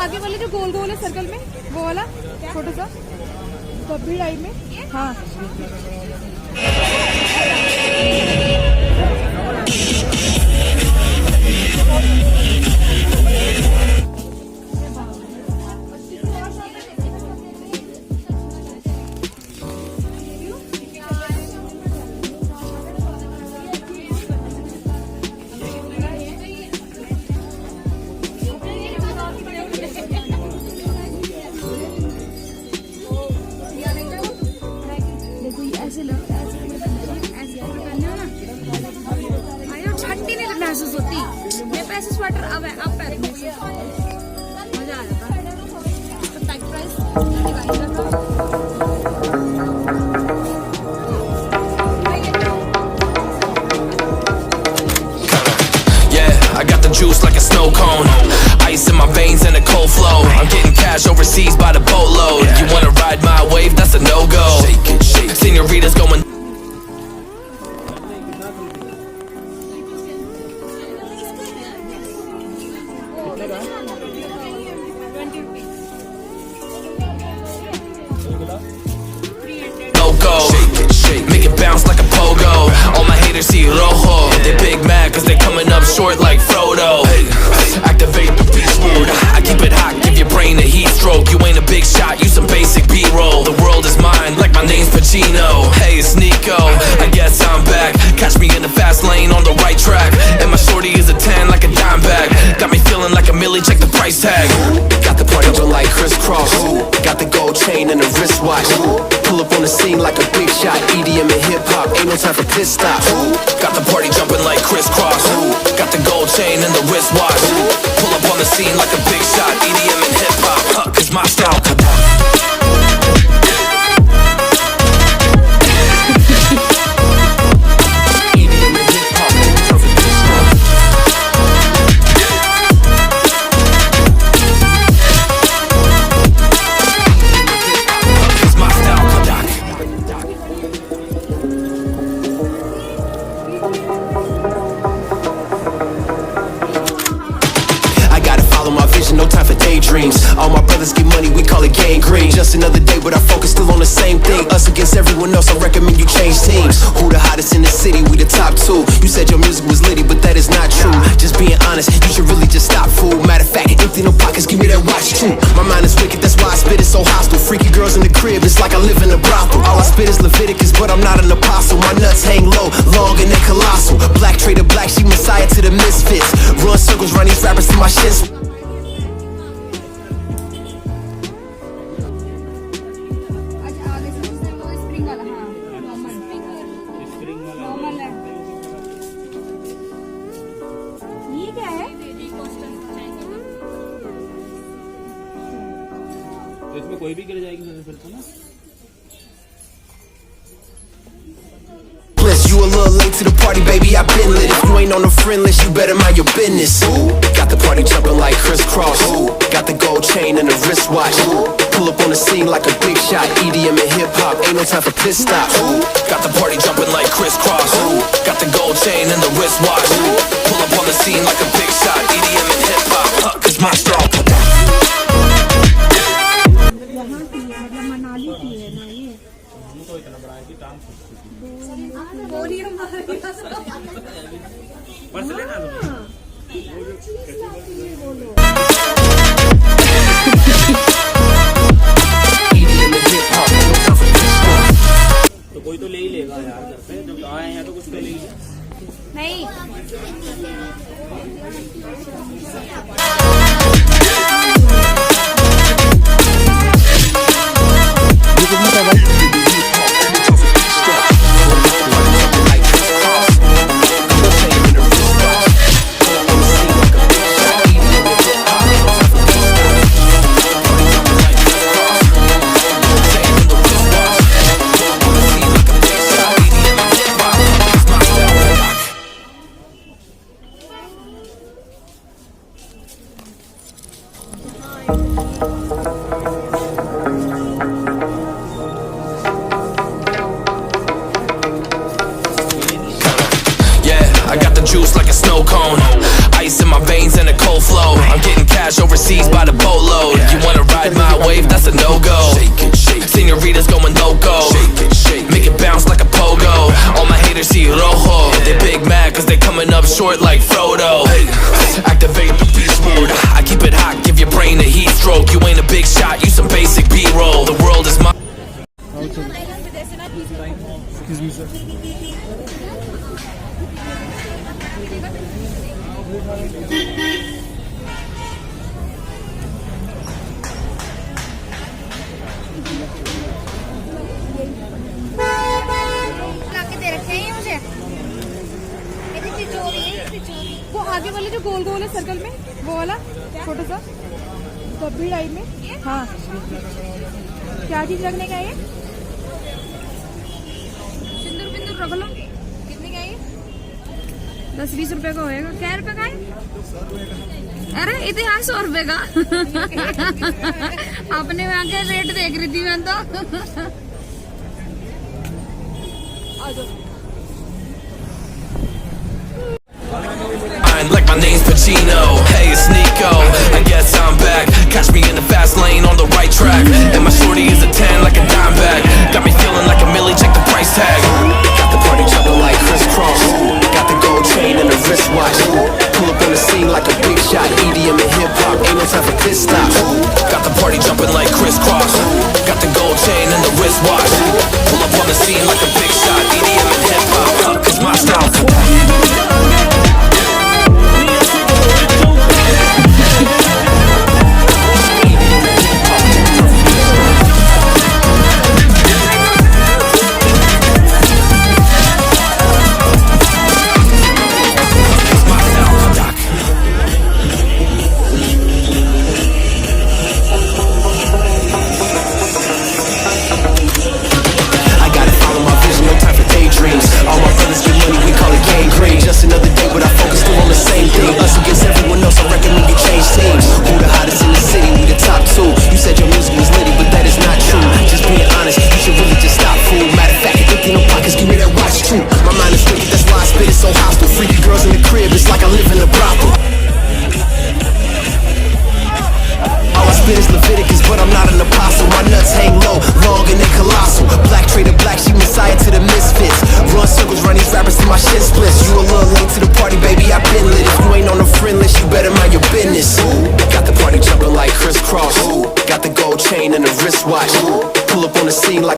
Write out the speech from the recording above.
आगे वाले जो गोल गोल है सर्कल में, वो वाला छोटा सा कभी टाइप में। हाँ महसूस होती मेरे पे ऐसे स्वेटर अब पहन मजा आ जाता। तो tight price I got the juice like a snow cone, ice in my veins and a cold flow. I'm getting cash overseas by the boatload. You wanna ride my wave? That's a no-go. Señoritas going. Make it bounce like a pogo. All my haters see rojo. They big mad cause they coming up short like Frodo. Activate the beast mode. I keep it hot, give your brain a heat stroke. You ain't a big shot, you some basic B-roll. The world is mine, like my name's Pacino. Hey, it's Nico, I guess I'm back. Catch me in the fast lane on the right track. And my shorty is a 10 like a dime bag. Got me feeling like a millie, check the price tag. Got the party jumping like crisscross. Got the gold chain and the wristwatch. Pull up on the scene like a big shot. EDM and hip-hop, ain't no time for pit stops. Got the party jumping like crisscross. Got the gold chain and the wristwatch. Pull up on the scene like a big shot. EDM and hip-hop, cause my style. No time for daydreams. All my brothers get money, we call it gangrene. Just another day, but our focus still on the same thing. Us against everyone else, I recommend you change teams. Who the hottest in the city? We the top two. You said your music was litty, but that is not true. Just being honest, you should really just stop, fool. Matter of fact, empty no pockets, give me that watch too. My mind is wicked, that's why I spit it so hostile. Freaky girls in the crib, it's like I live in a brothel. All I spit is Leviticus, but I'm not an apostle. My nuts hang low, long and they colossal. Black trader black, she messiah to the misfits. Run circles, run these rappers to my shits. इसमें कोई भी गिर जाएगी फिर तो ना। You a little late to the party, baby, I've been lit. If you ain't on the friend list, you better mind your business. Got the party jumping like crisscross. Got the gold chain and the wristwatch. Pull up on the scene like a big shot. EDM and hip-hop, ain't no time for pit stops. Got the party jumping like crisscross. Got the gold chain and the wristwatch. Pull up on the scene like a big shot. EDM and hip-hop, cause my strong. Manali की है ना ये। तो इतना बड़ा है कि टांग पर्स लेना तो कोई तो ले ही लेगा यार, घर पे जब आए हैं तो कुछ तो ले ही नहीं। ice in my veins and a cold flow. I'm getting cash overseas by the boatload. You wanna ride my wave? That's a no-go. Senoritas going loco. Make it bounce like a pogo. All my haters see rojo. They big mad cause they coming up short like Frodo. Activate the beast mode. I keep it hot, give your brain a heat stroke. You ain't a big shot, you some basic B-roll. The world is my... Excuse me, sir. लाके दे रखे हैं मुझे। वो आगे वाले जो गोल गोल है circle में, वो वाला छोटा सा कभी टाइप में। हाँ, क्या चीज रखने का है ये? सिंदूर बिंदूर रख लो। कितने का है ये? 10-20 रुपए का होएगा। क्या रुपए का है? अरे इतिहास 100 रुपए का। अपने वहाँ के रेट देख रही थी मैं तो। Like my name's Pacino. Hey, it's Nico. I guess I'm back. Catch me in the fast lane on the right track. And my shorty is a 10 like a dime bag. Got me feeling like a millie, check the price tag. Got the party jumping like crisscross. Got the gold chain and the wristwatch. Pull up on the scene like a big shot. EDM and hip hop, ain't no time for pit stops. Got the party jumping like crisscross. Got the gold chain and the wristwatch. Pull up on the scene like a big shot. EDM and hip hop, it's my style. But I'm not an apostle. My nuts hang low, long and they colossal. Black trader, black sheep, messiah to the misfits. Run circles, run these rappers till my shit splits. You a little late to the party, baby, I been lit. If you ain't on the friend list, you better mind your business. Got the party jumping like crisscross. Got the gold chain and the wristwatch. Pull up on the scene like